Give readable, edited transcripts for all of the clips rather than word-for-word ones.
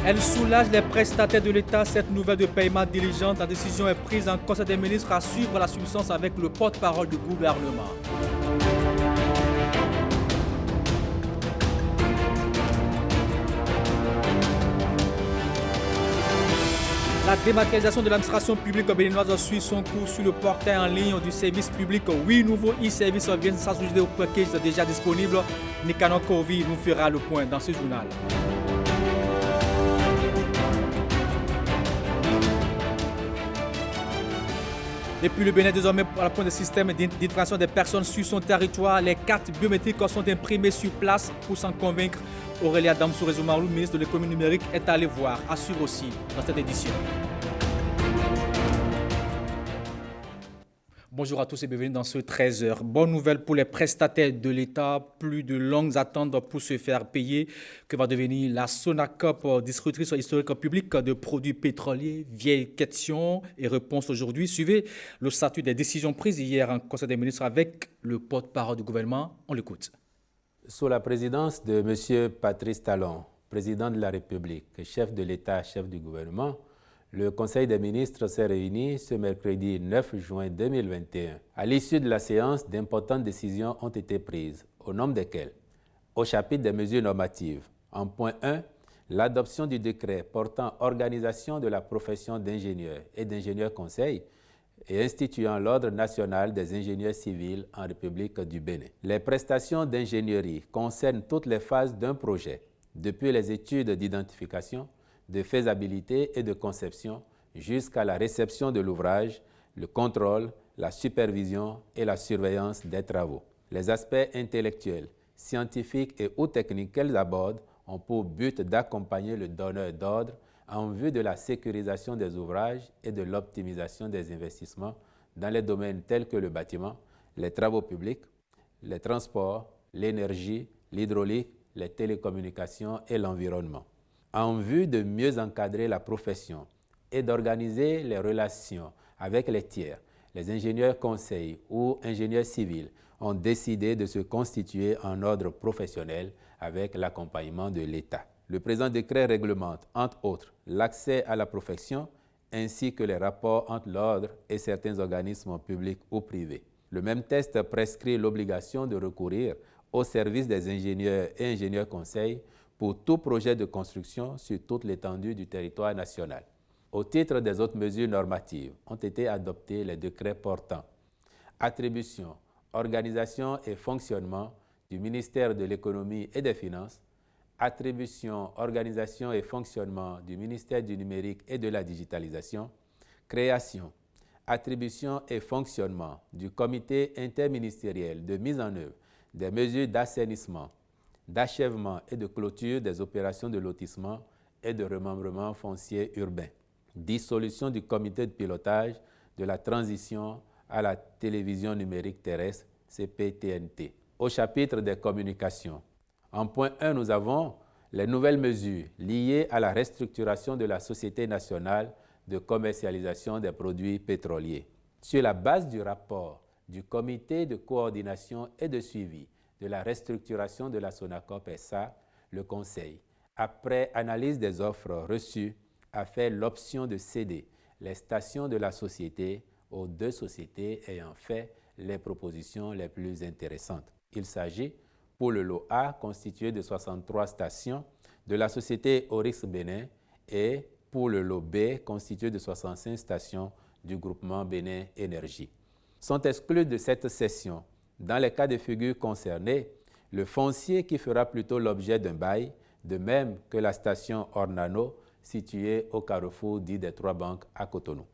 Elle soulage les prestataires de l'État. Cette nouvelle de paiement diligente, la décision est prise en Conseil des ministres à suivre la substance avec le porte-parole du gouvernement. La dématérialisation de l'administration publique béninoise suit son cours sur le portail en ligne du service public. 8 nouveaux e-services viennent s'ajouter au package déjà disponible. Nicanor Kovi nous fera le point dans ce journal. Depuis le Bénin, désormais, à la pointe des systèmes d'identification des personnes sur son territoire, les cartes biométriques sont imprimées sur place. Pour s'en convaincre, Aurélia Damsou-Rezoumarou, ministre de l'économie numérique, est allé voir, assure aussi dans cette édition. Bonjour à tous et bienvenue dans ce 13h. Bonne nouvelle pour les prestataires de l'État. Plus de longues attentes pour se faire payer. Que va devenir la Sonacop, distributrice historique publique de produits pétroliers? Vieille question et réponse aujourd'hui. Suivez le statut des décisions prises hier en Conseil des ministres avec le porte-parole du gouvernement. On l'écoute. Sous la présidence de M. Patrice Talon, président de la République, chef de l'État, chef du gouvernement, le Conseil des ministres s'est réuni ce mercredi 9 juin 2021. À l'issue de la séance, d'importantes décisions ont été prises, au nombre desquelles, au chapitre des mesures normatives, en point 1, l'adoption du décret portant organisation de la profession d'ingénieur et d'ingénieur conseil et instituant l'Ordre national des ingénieurs civils en République du Bénin. Les prestations d'ingénierie concernent toutes les phases d'un projet, depuis les études d'identification, de faisabilité et de conception jusqu'à la réception de l'ouvrage, le contrôle, la supervision et la surveillance des travaux. Les aspects intellectuels, scientifiques et ou techniques qu'elles abordent ont pour but d'accompagner le donneur d'ordre en vue de la sécurisation des ouvrages et de l'optimisation des investissements dans les domaines tels que le bâtiment, les travaux publics, les transports, l'énergie, l'hydraulique, les télécommunications et l'environnement. En vue de mieux encadrer la profession et d'organiser les relations avec les tiers, les ingénieurs conseils ou ingénieurs civils ont décidé de se constituer en ordre professionnel avec l'accompagnement de l'État. Le présent décret réglemente, entre autres, l'accès à la profession ainsi que les rapports entre l'ordre et certains organismes publics ou privés. Le même texte prescrit l'obligation de recourir au service des ingénieurs et ingénieurs conseils pour tout projet de construction sur toute l'étendue du territoire national. Au titre des autres mesures normatives, ont été adoptés les décrets portant attribution, organisation et fonctionnement du ministère de l'Économie et des Finances, attribution, organisation et fonctionnement du ministère du Numérique et de la Digitalisation, création, attribution et fonctionnement du comité interministériel de mise en œuvre des mesures d'assainissement, d'achèvement et de clôture des opérations de lotissement et de remembrement foncier urbain, dissolution du comité de pilotage de la transition à la télévision numérique terrestre, CPTNT. Au chapitre des communications, en point 1, nous avons les nouvelles mesures liées à la restructuration de la Société nationale de commercialisation des produits pétroliers. Sur la base du rapport du comité de coordination et de suivi de la restructuration de la Sonacop SA, le Conseil, après analyse des offres reçues, a fait l'option de céder les stations de la société aux deux sociétés ayant fait les propositions les plus intéressantes. Il s'agit, pour le lot A, constitué de 63 stations, de la société Oryx Bénin et pour le lot B, constitué de 65 stations du groupement Bénin Énergie. Sont exclus de cette cession, dans les cas de figure concernés, le foncier qui fera plutôt l'objet d'un bail, de même que la station Ornano, située au carrefour dit des Trois Banques à Cotonou.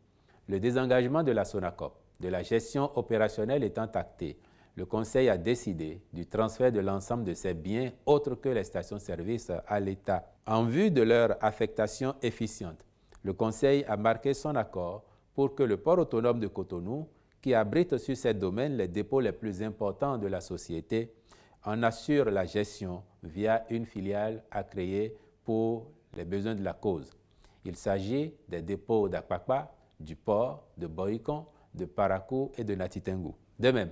Le désengagement de la Sonacop, de la gestion opérationnelle étant acté, le Conseil a décidé du transfert de l'ensemble de ses biens autres que les stations-service à l'État. En vue de leur affectation efficiente, le Conseil a marqué son accord pour que le port autonome de Cotonou, qui abrite sur ces domaines les dépôts les plus importants de la société, en assure la gestion via une filiale à créer pour les besoins de la cause. Il s'agit des dépôts d'Akpakpa, du port, de Boïcon, de Parakou et de Natitengu. De même,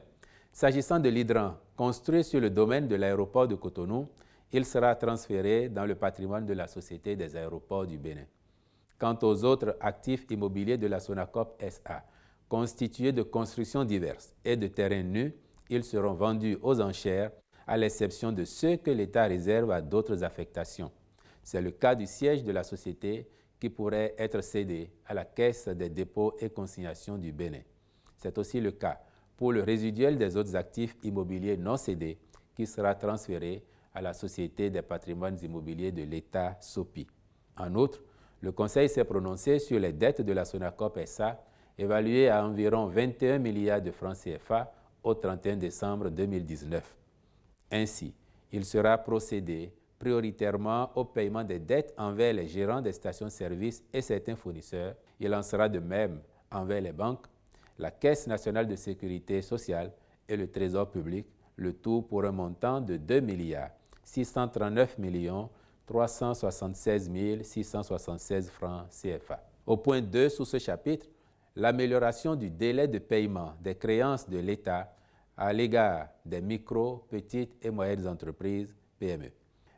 s'agissant de l'hydrant construit sur le domaine de l'aéroport de Cotonou, il sera transféré dans le patrimoine de la Société des aéroports du Bénin. Quant aux autres actifs immobiliers de la Sonacop SA, constitués de constructions diverses et de terrains nus, ils seront vendus aux enchères, à l'exception de ceux que l'État réserve à d'autres affectations. C'est le cas du siège de la société qui pourrait être cédé à la Caisse des dépôts et consignations du Bénin. C'est aussi le cas pour le résiduel des autres actifs immobiliers non cédés qui sera transféré à la Société des patrimoines immobiliers de l'État SOPI. En outre, le Conseil s'est prononcé sur les dettes de la Sonacop SA évaluées à environ 21 milliards de francs CFA au 31 décembre 2019. Ainsi, il sera procédé prioritairement au paiement des dettes envers les gérants des stations-service et certains fournisseurs. Il en sera de même envers les banques, la Caisse nationale de sécurité sociale et le Trésor public, le tout pour un montant de 2 milliards 639 376 676 francs CFA. Au point 2 sous ce chapitre, l'amélioration du délai de paiement des créances de l'État à l'égard des micro, petites et moyennes entreprises PME.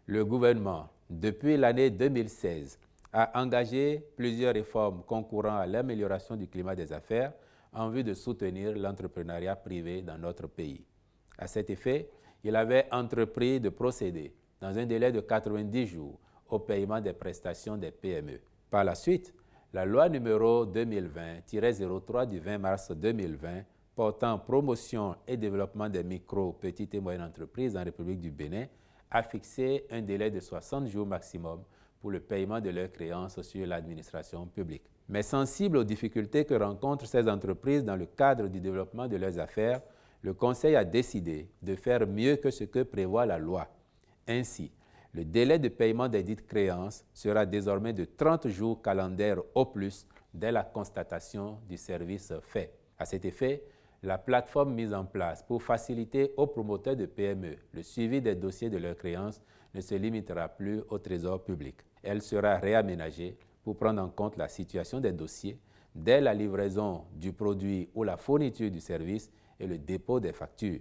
Le gouvernement, depuis l'année 2016, a engagé plusieurs réformes concourant à l'amélioration du climat des affaires en vue de soutenir l'entrepreneuriat privé dans notre pays. À cet effet, il avait entrepris de procéder, dans un délai de 90 jours, au paiement des prestations des PME. Par la suite, la loi numéro 2020-03 du 20 mars 2020 portant promotion et développement des micro, petites et moyennes entreprises en République du Bénin a fixé un délai de 60 jours maximum pour le paiement de leurs créances sur l'administration publique. Mais sensible aux difficultés que rencontrent ces entreprises dans le cadre du développement de leurs affaires, le Conseil a décidé de faire mieux que ce que prévoit la loi. Ainsi, le délai de paiement des dites créances sera désormais de 30 jours calendaires au plus dès la constatation du service fait. À cet effet, la plateforme mise en place pour faciliter aux promoteurs de PME le suivi des dossiers de leurs créances ne se limitera plus au Trésor public. Elle sera réaménagée pour prendre en compte la situation des dossiers dès la livraison du produit ou la fourniture du service et le dépôt des factures.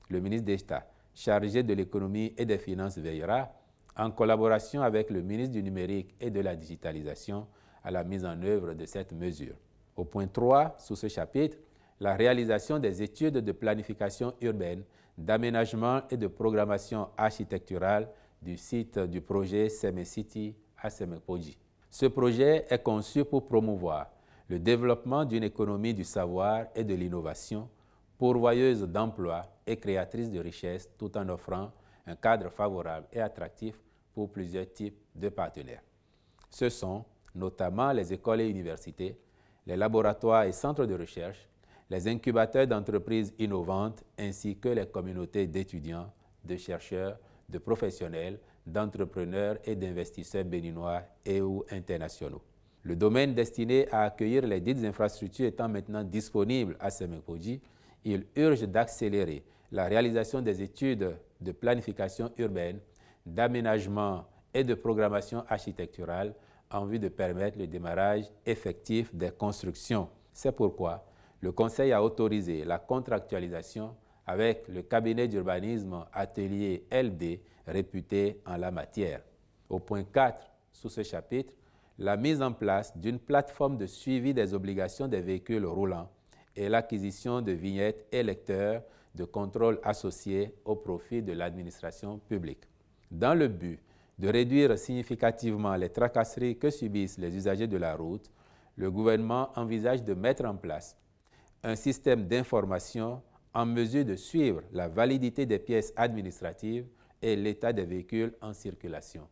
Le ministre d'État, chargé de l'économie et des finances, veillera, en collaboration avec le ministre du Numérique et de la Digitalisation, à la mise en œuvre de cette mesure. Au point 3, sous ce chapitre, la réalisation des études de planification urbaine, d'aménagement et de programmation architecturale du site du projet Semecity à Semepoji. Ce projet est conçu pour promouvoir le développement d'une économie du savoir et de l'innovation, pourvoyeuse d'emplois et créatrice de richesses, tout en offrant un cadre favorable et attractif pour plusieurs types de partenaires. Ce sont notamment les écoles et universités, les laboratoires et centres de recherche, les incubateurs d'entreprises innovantes ainsi que les communautés d'étudiants, de chercheurs, de professionnels, d'entrepreneurs et d'investisseurs béninois et ou internationaux. Le domaine destiné à accueillir les dites infrastructures étant maintenant disponible à Semepoji, il urge d'accélérer la réalisation des études de planification urbaine, d'aménagement et de programmation architecturale en vue de permettre le démarrage effectif des constructions. C'est pourquoi le Conseil a autorisé la contractualisation avec le cabinet d'urbanisme Atelier LD, réputé en la matière. Au point 4, sous ce chapitre, la mise en place d'une plateforme de suivi des obligations des véhicules roulants et l'acquisition de vignettes et lecteurs de contrôle associés au profit de l'administration publique. Dans le but de réduire significativement les tracasseries que subissent les usagers de la route, le gouvernement envisage de mettre en place un système d'information en mesure de suivre la validité des pièces administratives et l'état des véhicules en circulation.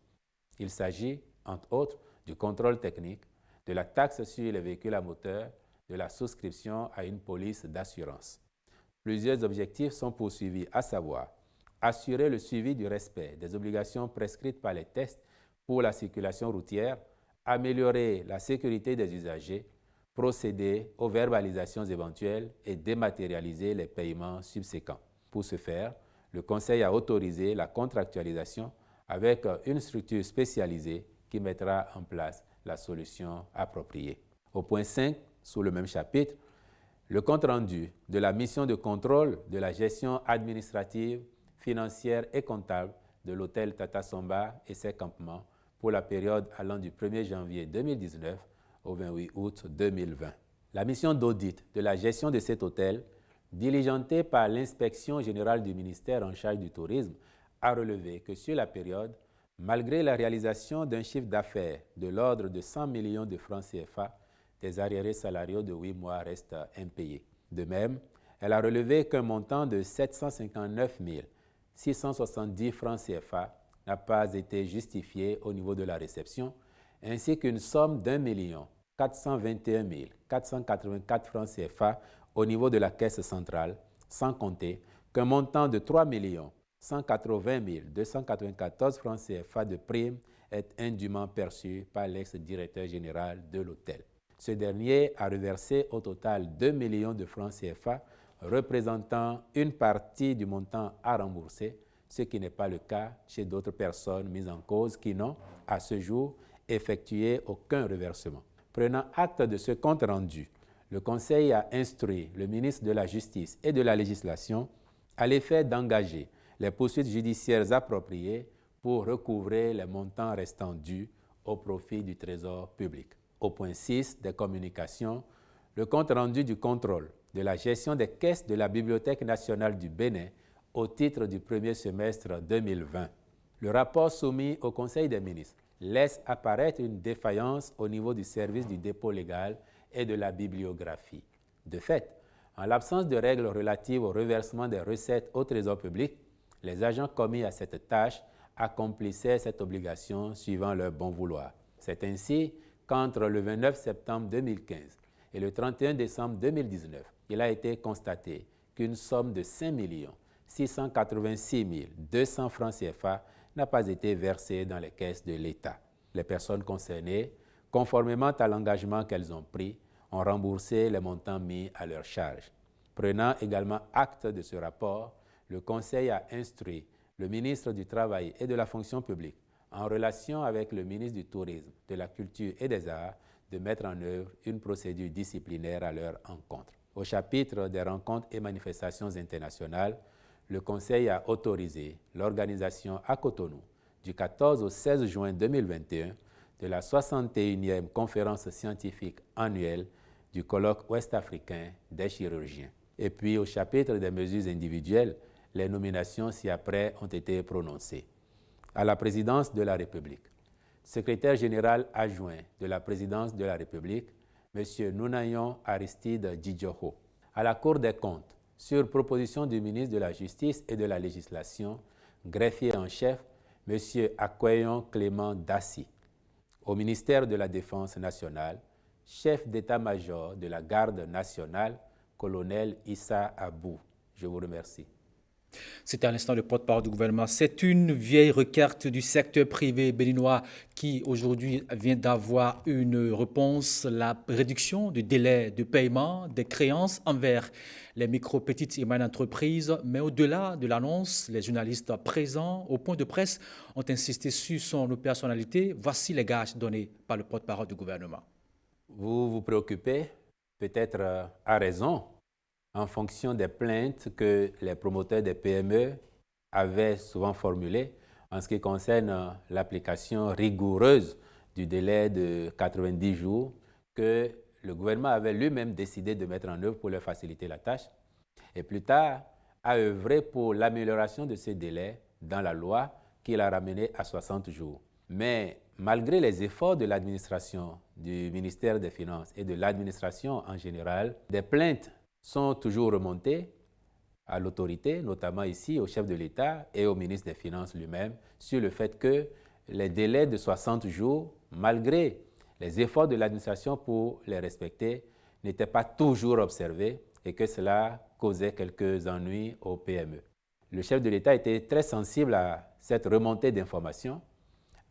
Il s'agit, entre autres, du contrôle technique, de la taxe sur les véhicules à moteur, de la souscription à une police d'assurance. Plusieurs objectifs sont poursuivis, à savoir assurer le suivi du respect des obligations prescrites par les tests pour la circulation routière, améliorer la sécurité des usagers, procéder aux verbalisations éventuelles et dématérialiser les paiements subséquents. Pour ce faire, le Conseil a autorisé la contractualisation avec une structure spécialisée qui mettra en place la solution appropriée. Au point 5, sous le même chapitre, le compte-rendu de la mission de contrôle de la gestion administrative, financière et comptable de l'hôtel Tata Somba et ses campements pour la période allant du 1er janvier 2019 au 28 août 2020. La mission d'audit de la gestion de cet hôtel, diligentée par l'Inspection générale du ministère en charge du tourisme, a relevé que sur la période, malgré la réalisation d'un chiffre d'affaires de l'ordre de 100 millions de francs CFA, des arriérés salariaux de 8 mois restent impayés. De même, elle a relevé qu'un montant de 759 670 francs CFA n'a pas été justifié au niveau de la réception, ainsi qu'une somme d'1 421 484 francs CFA au niveau de la caisse centrale, sans compter qu'un montant de 3 180 294 francs CFA de primes est indûment perçu par l'ex-directeur général de l'hôtel. Ce dernier a reversé au total 2 millions de francs CFA, représentant une partie du montant à rembourser, ce qui n'est pas le cas chez d'autres personnes mises en cause qui n'ont, à ce jour, effectué aucun reversement. Prenant acte de ce compte rendu, le Conseil a instruit le ministre de la Justice et de la Législation à l'effet d'engager les poursuites judiciaires appropriées pour recouvrer les montants restants dus au profit du Trésor public. Au point 6 des communications, le compte rendu du contrôle de la gestion des caisses de la Bibliothèque nationale du Bénin au titre du premier semestre 2020. Le rapport soumis au Conseil des ministres laisse apparaître une défaillance au niveau du service du dépôt légal et de la bibliographie. De fait, en l'absence de règles relatives au reversement des recettes au Trésor public, les agents commis à cette tâche accomplissaient cette obligation suivant leur bon vouloir. C'est ainsi qu'entre le 29 septembre 2015 et le 31 décembre 2019, il a été constaté qu'une somme de 5 686 200 francs CFA n'a pas été versée dans les caisses de l'État. Les personnes concernées, conformément à l'engagement qu'elles ont pris, ont remboursé les montants mis à leur charge. Prenant également acte de ce rapport, le Conseil a instruit le ministre du Travail et de la Fonction publique, en relation avec le ministre du Tourisme, de la Culture et des Arts, de mettre en œuvre une procédure disciplinaire à leur encontre. Au chapitre des rencontres et manifestations internationales, le Conseil a autorisé l'organisation à Cotonou, du 14 au 16 juin 2021, de la 61e conférence scientifique annuelle du colloque ouest-africain des chirurgiens. Et puis, au chapitre des mesures individuelles, les nominations ci-après ont été prononcées. À la présidence de la République, secrétaire général adjoint de la présidence de la République, M. Nounayon Aristide Djidjoho. À la Cour des comptes, sur proposition du ministre de la Justice et de la Législation, greffier en chef, M. Akweyon Clément Dassi. Au ministère de la Défense nationale, chef d'état-major de la Garde nationale, colonel Issa Abou. Je vous remercie. C'était à l'instant le porte-parole du gouvernement. C'est une vieille requête du secteur privé béninois qui aujourd'hui vient d'avoir une réponse, la réduction du délai de paiement des créances envers les micro, petites et moyennes entreprises. Mais au-delà de l'annonce, les journalistes présents au point de presse ont insisté sur son opérationnalité. Voici les gages donnés par le porte-parole du gouvernement. Vous vous préoccupez, peut-être à raison, en fonction des plaintes que les promoteurs des PME avaient souvent formulées en ce qui concerne l'application rigoureuse du délai de 90 jours que le gouvernement avait lui-même décidé de mettre en œuvre pour leur faciliter la tâche, et plus tard a œuvré pour l'amélioration de ce délai dans la loi qu'il a ramené à 60 jours. Mais malgré les efforts de l'administration, du ministère des Finances et de l'administration en général, des plaintes sont toujours remontées à l'autorité, notamment ici au chef de l'État et au ministre des Finances lui-même, sur le fait que les délais de 60 jours, malgré les efforts de l'administration pour les respecter, n'étaient pas toujours observés et que cela causait quelques ennuis aux PME. Le chef de l'État était très sensible à cette remontée d'informations,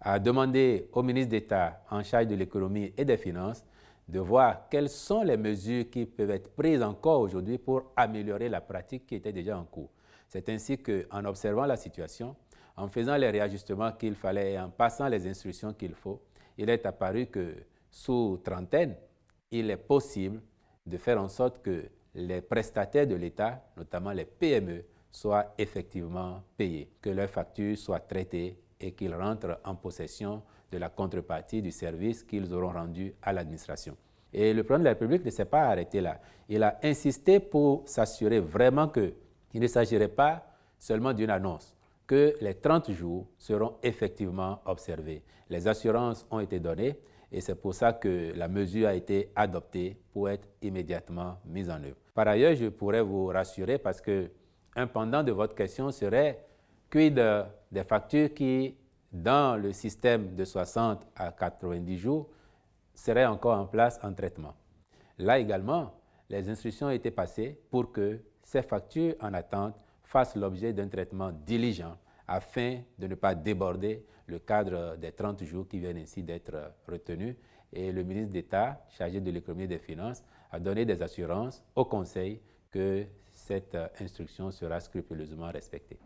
a demandé au ministre d'État en charge de l'économie et des finances de voir quelles sont les mesures qui peuvent être prises encore aujourd'hui pour améliorer la pratique qui était déjà en cours. C'est ainsi qu'en observant la situation, en faisant les réajustements qu'il fallait et en passant les instructions qu'il faut, il est apparu que sous trentaine, il est possible de faire en sorte que les prestataires de l'État, notamment les PME, soient effectivement payés, que leurs factures soient traitées et qu'ils rentrent en possession de la contrepartie du service qu'ils auront rendu à l'administration. Et le président de la République ne s'est pas arrêté là. Il a insisté pour s'assurer vraiment qu'il ne s'agirait pas seulement d'une annonce, que les 30 jours seront effectivement observés. Les assurances ont été données et c'est pour ça que la mesure a été adoptée pour être immédiatement mise en œuvre. Par ailleurs, je pourrais vous rassurer parce qu'un pendant de votre question serait quid des factures qui, dans le système de 60 à 90 jours, seraient encore en place en traitement. Là également, les instructions ont été passées pour que ces factures en attente fassent l'objet d'un traitement diligent afin de ne pas déborder le cadre des 30 jours qui viennent ainsi d'être retenus. Et le ministre d'État, chargé de l'économie et des finances, a donné des assurances au Conseil que cette instruction sera scrupuleusement respectée.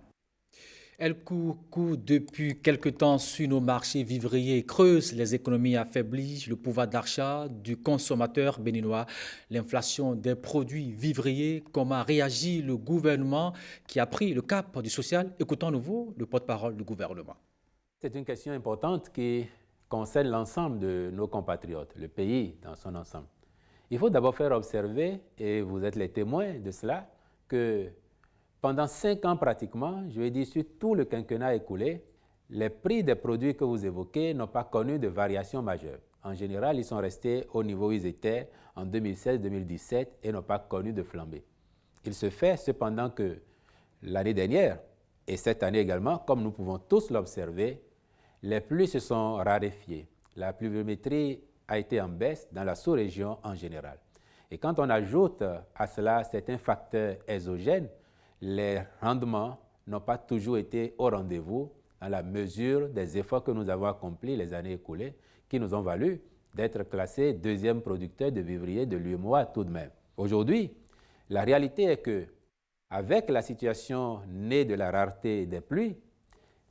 Elle court depuis quelque temps sur nos marchés vivriers, creuse les économies affaiblies, le pouvoir d'achat du consommateur béninois, l'inflation des produits vivriers. Comment réagit le gouvernement qui a pris le cap du social? Écoutons à nouveau le porte-parole du gouvernement. C'est une question importante qui concerne l'ensemble de nos compatriotes, le pays dans son ensemble. Il faut d'abord faire observer, et vous êtes les témoins de cela, que pendant 5 ans pratiquement, je vais dire sur tout le quinquennat écoulé, les prix des produits que vous évoquez n'ont pas connu de variation majeure. En général, ils sont restés au niveau où ils étaient en 2016-2017 et n'ont pas connu de flambée. Il se fait cependant que l'année dernière, et cette année également, comme nous pouvons tous l'observer, les pluies se sont raréfiées. La pluviométrie a été en baisse dans la sous-région en général. Et quand on ajoute à cela certains facteurs exogènes, les rendements n'ont pas toujours été au rendez-vous dans la mesure des efforts que nous avons accomplis les années écoulées, qui nous ont valu d'être classés 2e producteur de vivriers de l'UEMOA tout de même. Aujourd'hui, la réalité est que, avec la situation née de la rareté des pluies,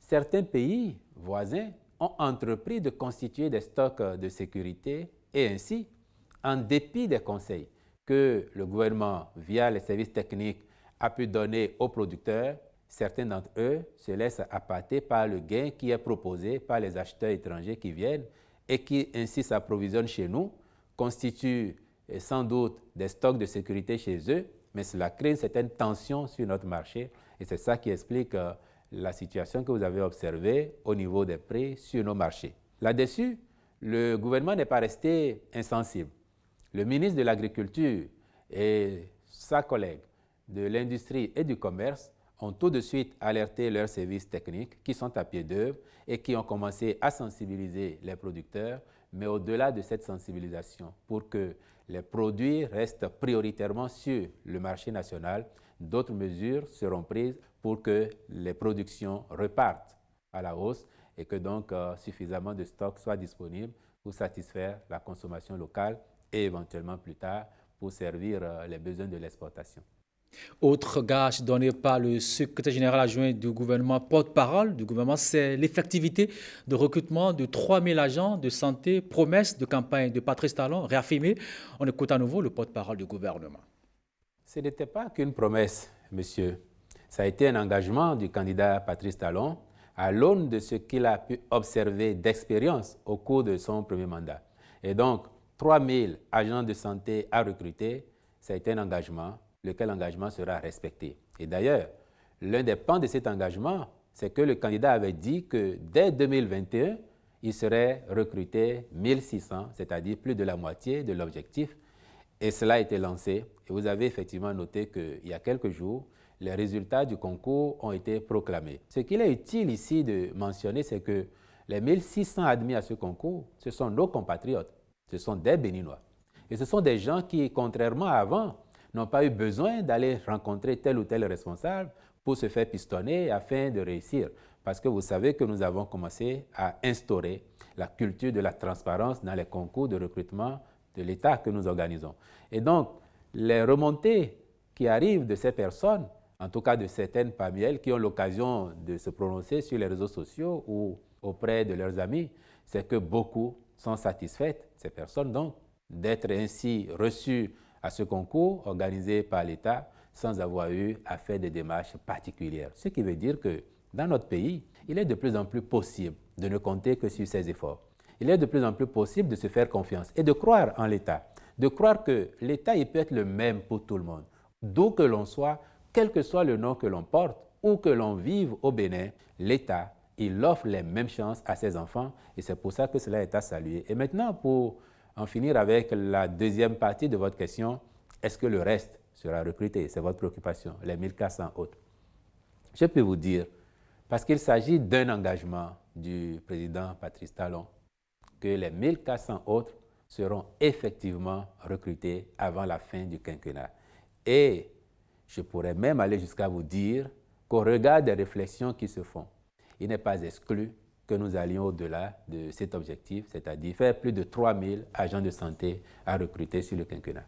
certains pays voisins ont entrepris de constituer des stocks de sécurité et ainsi, en dépit des conseils que le gouvernement, via les services techniques, a pu donner aux producteurs, certains d'entre eux se laissent appâter par le gain qui est proposé par les acheteurs étrangers qui viennent et qui ainsi s'approvisionnent chez nous, constituent sans doute des stocks de sécurité chez eux, mais cela crée une certaine tension sur notre marché et c'est ça qui explique la situation que vous avez observée au niveau des prix sur nos marchés. Là-dessus, le gouvernement n'est pas resté insensible. Le ministre de l'Agriculture et sa collègue de l'Industrie et du Commerce ont tout de suite alerté leurs services techniques qui sont à pied d'œuvre et qui ont commencé à sensibiliser les producteurs, mais au-delà de cette sensibilisation, pour que les produits restent prioritairement sur le marché national, d'autres mesures seront prises pour que les productions repartent à la hausse et que donc suffisamment de stocks soient disponibles pour satisfaire la consommation locale et éventuellement plus tard pour servir les besoins de l'exportation. Autre gage donné par le secrétaire général adjoint du gouvernement, porte-parole du gouvernement, c'est l'effectivité de recrutement de 3000 agents de santé, promesse de campagne de Patrice Talon, réaffirmée. On écoute à nouveau le porte-parole du gouvernement. Ce n'était pas qu'une promesse, monsieur. Ça a été un engagement du candidat Patrice Talon à l'aune de ce qu'il a pu observer d'expérience au cours de son premier mandat. Et donc, 3000 agents de santé à recruter, ça a été un engagement, lequel engagement sera respecté. Et d'ailleurs, l'un des pans de cet engagement, c'est que le candidat avait dit que dès 2021, il serait recruté 1600, c'est-à-dire plus de la moitié de l'objectif. Et cela a été lancé. Et vous avez effectivement noté qu'il y a quelques jours, les résultats du concours ont été proclamés. Ce qu'il est utile ici de mentionner, c'est que les 1600 admis à ce concours, ce sont nos compatriotes, ce sont des Béninois. Et ce sont des gens qui, contrairement à avant, n'ont pas eu besoin d'aller rencontrer tel ou tel responsable pour se faire pistonner afin de réussir. Parce que vous savez que nous avons commencé à instaurer la culture de la transparence dans les concours de recrutement de l'État que nous organisons. Et donc, les remontées qui arrivent de ces personnes, en tout cas de certaines parmi elles qui ont l'occasion de se prononcer sur les réseaux sociaux ou auprès de leurs amis, c'est que beaucoup sont satisfaites, ces personnes donc, d'être ainsi reçues à ce concours organisé par l'État sans avoir eu à faire des démarches particulières. Ce qui veut dire que dans notre pays, il est de plus en plus possible de ne compter que sur ses efforts. Il est de plus en plus possible de se faire confiance et de croire en l'État, de croire que l'État il peut être le même pour tout le monde. D'où que l'on soit, quel que soit le nom que l'on porte ou que l'on vive au Bénin, l'État, il offre les mêmes chances à ses enfants et c'est pour ça que cela est à saluer. Et maintenant, pour en finir avec la deuxième partie de votre question, est-ce que le reste sera recruté? C'est votre préoccupation, les 1400 autres. Je peux vous dire, parce qu'il s'agit d'un engagement du président Patrice Talon, que les 1400 autres seront effectivement recrutés avant la fin du quinquennat. Et je pourrais même aller jusqu'à vous dire qu'au regard des réflexions qui se font, il n'est pas exclu que nous allions au-delà de cet objectif, c'est-à-dire faire plus de 3000 agents de santé à recruter sur le quinquennat.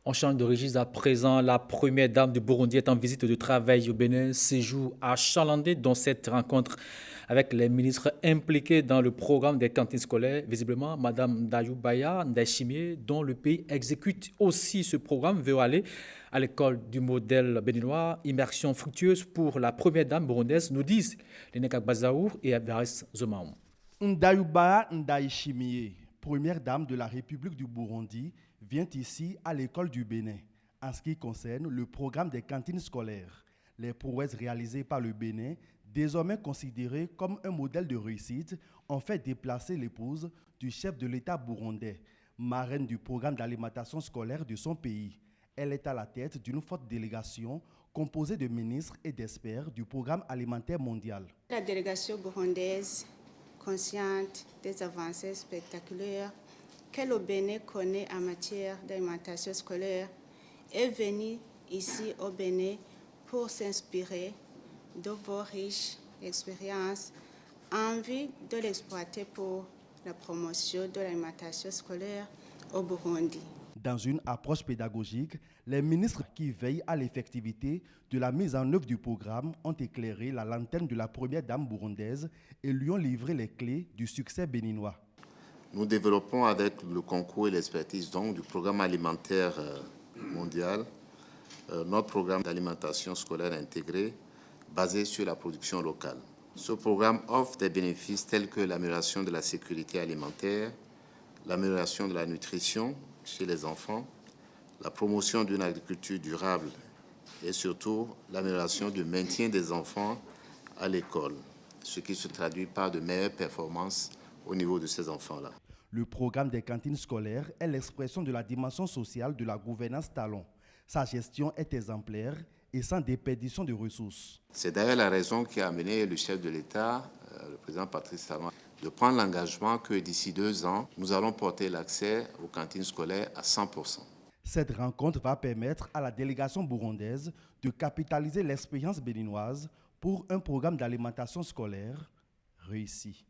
On change de registre à présent. La première dame du Burundi est en visite de travail au Bénin, séjour à Chalandé, dont cette rencontre avec les ministres impliqués dans le programme des cantines scolaires. Visiblement, Mme Ndayubaya Ndayishimiye, dont le pays exécute aussi ce programme, veut aller à l'école du modèle béninois. Immersion fructueuse pour la première dame burundaise, nous disent Lénéka Bazaour et Abaris Zomaou. Ndayubaya Ndayishimiye, première dame de la République du Burundi, vient ici à l'école du Bénin. En ce qui concerne le programme des cantines scolaires, les prouesses réalisées par le Bénin, désormais considérées comme un modèle de réussite, ont fait déplacer l'épouse du chef de l'État burundais, marraine du programme d'alimentation scolaire de son pays. Elle est à la tête d'une forte délégation composée de ministres et d'experts du programme alimentaire mondial. La délégation burundaise, consciente des avancées spectaculaires que le Bénin connaît en matière d'alimentation scolaire, est venue ici au Bénin pour s'inspirer de vos riches expériences en vue de l'exploiter pour la promotion de l'alimentation scolaire au Burundi. Dans une approche pédagogique, les ministres qui veillent à l'effectivité de la mise en œuvre du programme ont éclairé la lanterne de la première dame burundaise et lui ont livré les clés du succès béninois. Nous développons avec le concours et l'expertise du programme alimentaire mondial notre programme d'alimentation scolaire intégrée basé sur la production locale. Ce programme offre des bénéfices tels que l'amélioration de la sécurité alimentaire, l'amélioration de la nutrition chez les enfants, la promotion d'une agriculture durable et surtout l'amélioration du maintien des enfants à l'école, ce qui se traduit par de meilleures performances au niveau de ces enfants-là. Le programme des cantines scolaires est l'expression de la dimension sociale de la gouvernance Talon. Sa gestion est exemplaire et sans déperdition de ressources. C'est d'ailleurs la raison qui a amené le chef de l'État, le président Patrice Talon, de prendre l'engagement que d'ici 2 ans, nous allons porter l'accès aux cantines scolaires à 100%. Cette rencontre va permettre à la délégation burundaise de capitaliser l'expérience béninoise pour un programme d'alimentation scolaire réussi.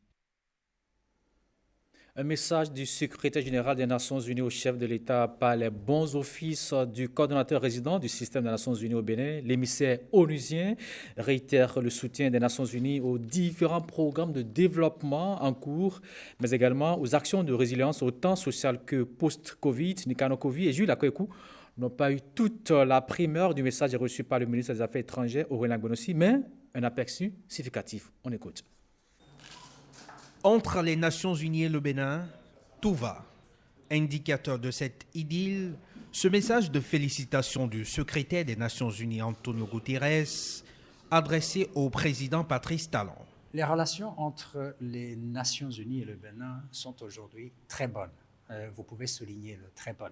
Un message du secrétaire général des Nations Unies au chef de l'État par les bons offices du coordonnateur résident du système des Nations Unies au Bénin. L'émissaire onusien réitère le soutien des Nations Unies aux différents programmes de développement en cours, mais également aux actions de résilience autant sociales que post-Covid. Nikano Kovi et Jules Akoekou n'ont pas eu toute la primeur du message reçu par le ministre des Affaires étrangères, Aurélien Gbonossi, mais un aperçu significatif. On écoute. Entre les Nations Unies et le Bénin, tout va. Indicateur de cette idylle, ce message de félicitations du secrétaire des Nations Unies, Antonio Guterres, adressé au président Patrice Talon. Les relations entre les Nations Unies et le Bénin sont aujourd'hui très bonnes. Vous pouvez souligner le très bonnes,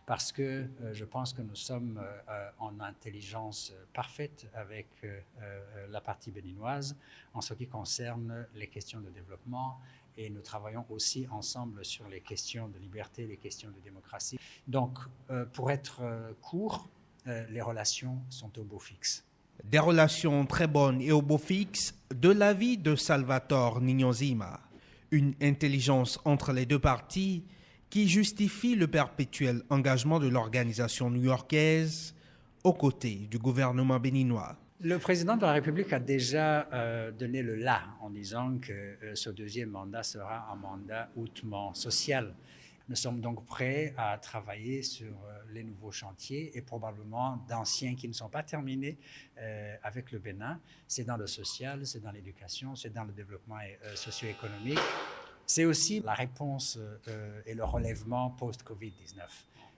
parce que je pense que nous sommes en intelligence parfaite avec la partie béninoise en ce qui concerne les questions de développement, et nous travaillons aussi ensemble sur les questions de liberté, les questions de démocratie. Donc, pour être court, les relations sont au beau fixe. Des relations très bonnes et au beau fixe, de l'avis de Salvatore Nignozima. Une intelligence entre les deux parties qui justifie le perpétuel engagement de l'organisation new-yorkaise aux côtés du gouvernement béninois. Le président de la République a déjà donné le là en disant que ce deuxième mandat sera un mandat hautement social. Nous sommes donc prêts à travailler sur les nouveaux chantiers et probablement d'anciens qui ne sont pas terminés avec le Bénin. C'est dans le social, c'est dans l'éducation, c'est dans le développement socio-économique. C'est aussi la réponse et le relèvement post-Covid-19.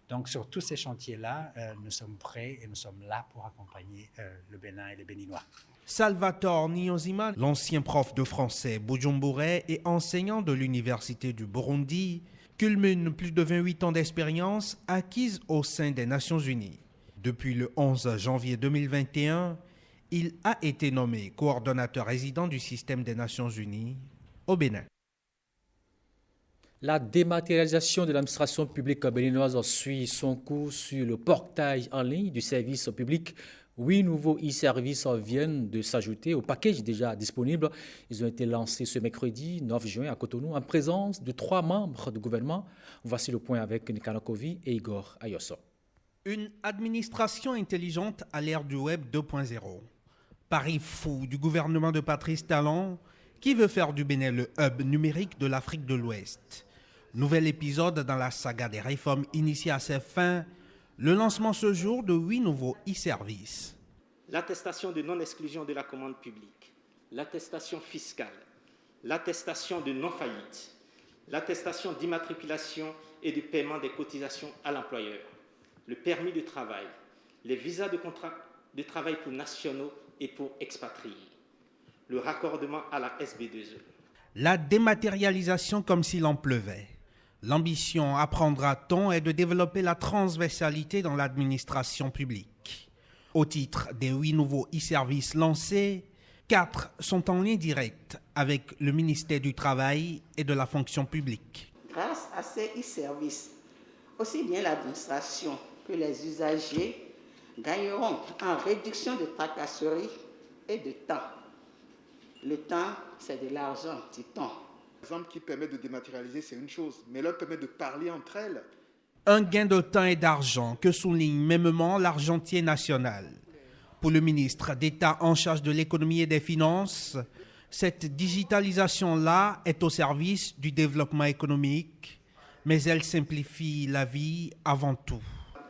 Donc sur tous ces chantiers-là, nous sommes prêts et nous sommes là pour accompagner le Bénin et les Béninois. Salvatore Niyonzima, l'ancien prof de français bujumbura et enseignant de l'Université du Burundi, culmine plus de 28 ans d'expérience acquise au sein des Nations Unies. Depuis le 11 janvier 2021, il a été nommé coordonnateur résident du système des Nations Unies au Bénin. La dématérialisation de l'administration publique béninoise suit son cours sur le portail en ligne du service public. 8 nouveaux e-services viennent de s'ajouter au package déjà disponible. Ils ont été lancés ce mercredi 9 juin à Cotonou en présence de 3 membres du gouvernement. Voici le point avec Nikana Kovi et Igor Ayoso. Une administration intelligente à l'ère du Web 2.0. Pari fou du gouvernement de Patrice Talon qui veut faire du Bénin le hub numérique de l'Afrique de l'Ouest. Nouvel épisode dans la saga des réformes initiées à ses fins, le lancement ce jour de 8 nouveaux e-services. L'attestation de non-exclusion de la commande publique, l'attestation fiscale, l'attestation de non-faillite, l'attestation d'immatriculation et de paiement des cotisations à l'employeur, le permis de travail, les visas de contrat de travail pour nationaux et pour expatriés, le raccordement à la SB2E. La dématérialisation comme s'il en pleuvait. L'ambition, apprendra-t-on, est de développer la transversalité dans l'administration publique. Au titre des 8 nouveaux e-services lancés, 4 sont en lien direct avec le ministère du Travail et de la fonction publique. Grâce à ces e-services, aussi bien l'administration que les usagers gagneront en réduction de tracasseries et de temps. Le temps, c'est de l'argent, dit-on. L'exemple qui permet de dématérialiser, c'est une chose, mais leur permet de parler entre elles. Un gain de temps et d'argent que souligne mêmement l'argentier national. Pour le ministre d'État en charge de l'économie et des finances, cette digitalisation-là est au service du développement économique, mais elle simplifie la vie avant tout.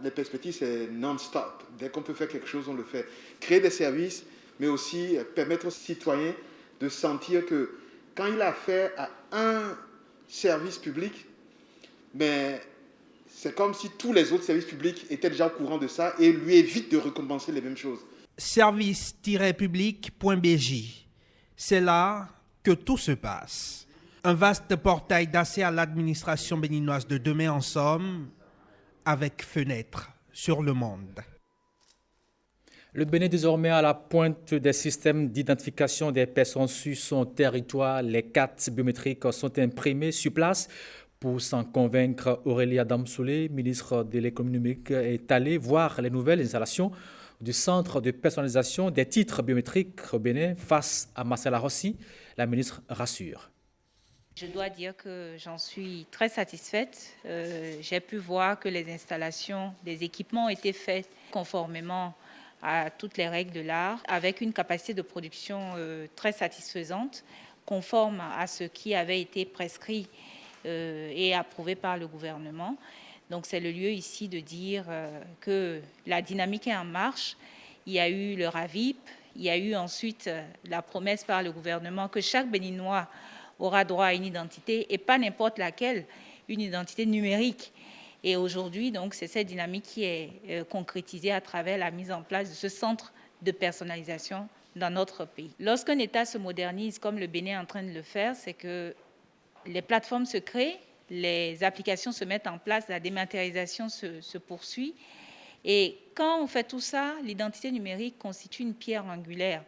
Les perspectives, c'est non-stop. Dès qu'on peut faire quelque chose, on le fait. Créer des services, mais aussi permettre aux citoyens de sentir que quand il a affaire à un service public, mais c'est comme si tous les autres services publics étaient déjà au courant de ça et lui évitent de recommencer les mêmes choses. Service-public.bj, c'est là que tout se passe. Un vaste portail d'accès à l'administration béninoise de demain en somme, avec fenêtre sur le monde. Le Bénin est désormais à la pointe des systèmes d'identification des personnes sur son territoire. Les cartes biométriques sont imprimées sur place. Pour s'en convaincre, Aurélie Adamsoulé, ministre de l'économie numérique, est allée voir les nouvelles installations du centre de personnalisation des titres biométriques au Bénin face à Marcela Rossi. La ministre rassure. Je dois dire que j'en suis très satisfaite. J'ai pu voir que les installations des équipements ont été faites conformément à toutes les règles de l'art, avec une capacité de production très satisfaisante, conforme à ce qui avait été prescrit et approuvé par le gouvernement. Donc c'est le lieu ici de dire que la dynamique est en marche. Il y a eu le RAVIP, il y a eu ensuite la promesse par le gouvernement que chaque Béninois aura droit à une identité, et pas n'importe laquelle, une identité numérique. Et aujourd'hui, donc, c'est cette dynamique qui est concrétisée à travers la mise en place de ce centre de personnalisation dans notre pays. Lorsqu'un État se modernise, comme le Bénin est en train de le faire, c'est que les plateformes se créent, les applications se mettent en place, la dématérialisation se poursuit. Et quand on fait tout ça, l'identité numérique constitue une pierre angulaire.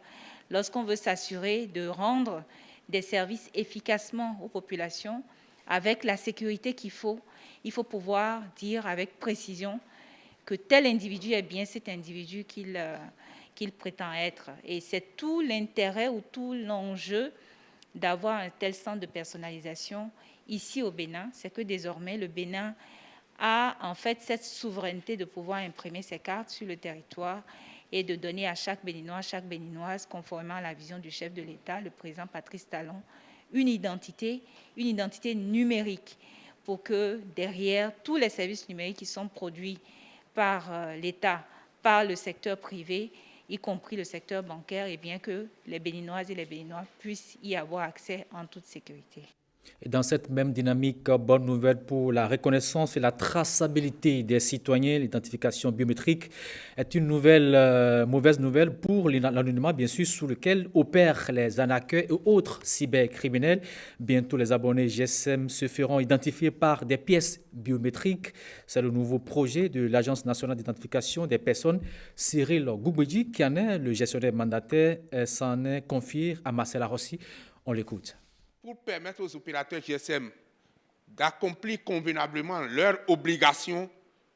Lorsqu'on veut s'assurer de rendre des services efficacement aux populations, avec la sécurité qu'il faut, il faut pouvoir dire avec précision que tel individu est bien cet individu qu'il prétend être. Et c'est tout l'intérêt ou tout l'enjeu d'avoir un tel centre de personnalisation ici au Bénin. C'est que désormais, le Bénin a en fait cette souveraineté de pouvoir imprimer ses cartes sur le territoire et de donner à chaque Béninois, chaque Béninoise, conformément à la vision du chef de l'État, le président Patrice Talon, une identité numérique pour que derrière tous les services numériques qui sont produits par l'État, par le secteur privé, y compris le secteur bancaire, et bien que les Béninoises et les Béninois puissent y avoir accès en toute sécurité. Et dans cette même dynamique, bonne nouvelle pour la reconnaissance et la traçabilité des citoyens, l'identification biométrique est une mauvaise nouvelle pour l'anonymat, bien sûr, sous lequel opèrent les arnaqueurs et autres cybercriminels. Bientôt, les abonnés GSM se feront identifier par des pièces biométriques. C'est le nouveau projet de l'Agence nationale d'identification des personnes. Cyril Goubedji, qui en est le gestionnaire mandataire, s'en est confié à Marcela Rossi. On l'écoute. Pour permettre aux opérateurs GSM d'accomplir convenablement leur obligation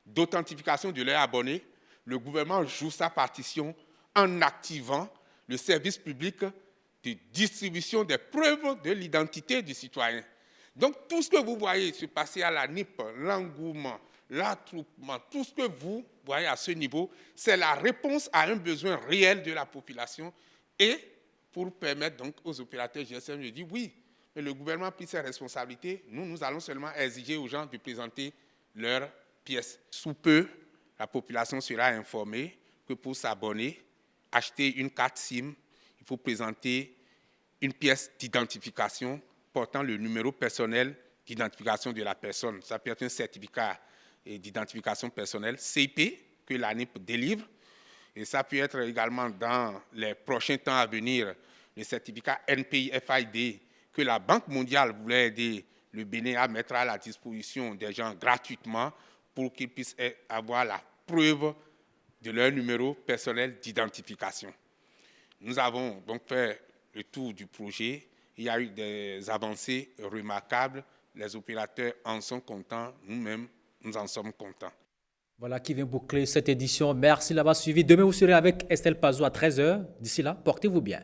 d'authentification de leurs abonnés, le gouvernement joue sa partition en activant le service public de distribution des preuves de l'identité du citoyen. Donc tout ce que vous voyez se passer à la NIP, l'engouement, l'attroupement, tout ce que vous voyez à ce niveau, c'est la réponse à un besoin réel de la population et pour permettre donc aux opérateurs GSM de dire oui, mais le gouvernement a pris ses responsabilités. Nous allons seulement exiger aux gens de présenter leurs pièces. Sous peu, la population sera informée que pour s'abonner, acheter une carte SIM, il faut présenter une pièce d'identification portant le numéro personnel d'identification de la personne. Ça peut être un certificat d'identification personnelle, CIP, que l'ANIP délivre. Et ça peut être également dans les prochains temps à venir, le certificat NPI-FID, que la Banque mondiale voulait aider le Bénin à mettre à la disposition des gens gratuitement pour qu'ils puissent avoir la preuve de leur numéro personnel d'identification. Nous avons donc fait le tour du projet. Il y a eu des avancées remarquables. Les opérateurs en sont contents. Nous-mêmes, nous en sommes contents. Voilà qui vient boucler cette édition. Merci d'avoir suivi. Demain, vous serez avec Estelle Pazou à 13h. D'ici là, portez-vous bien.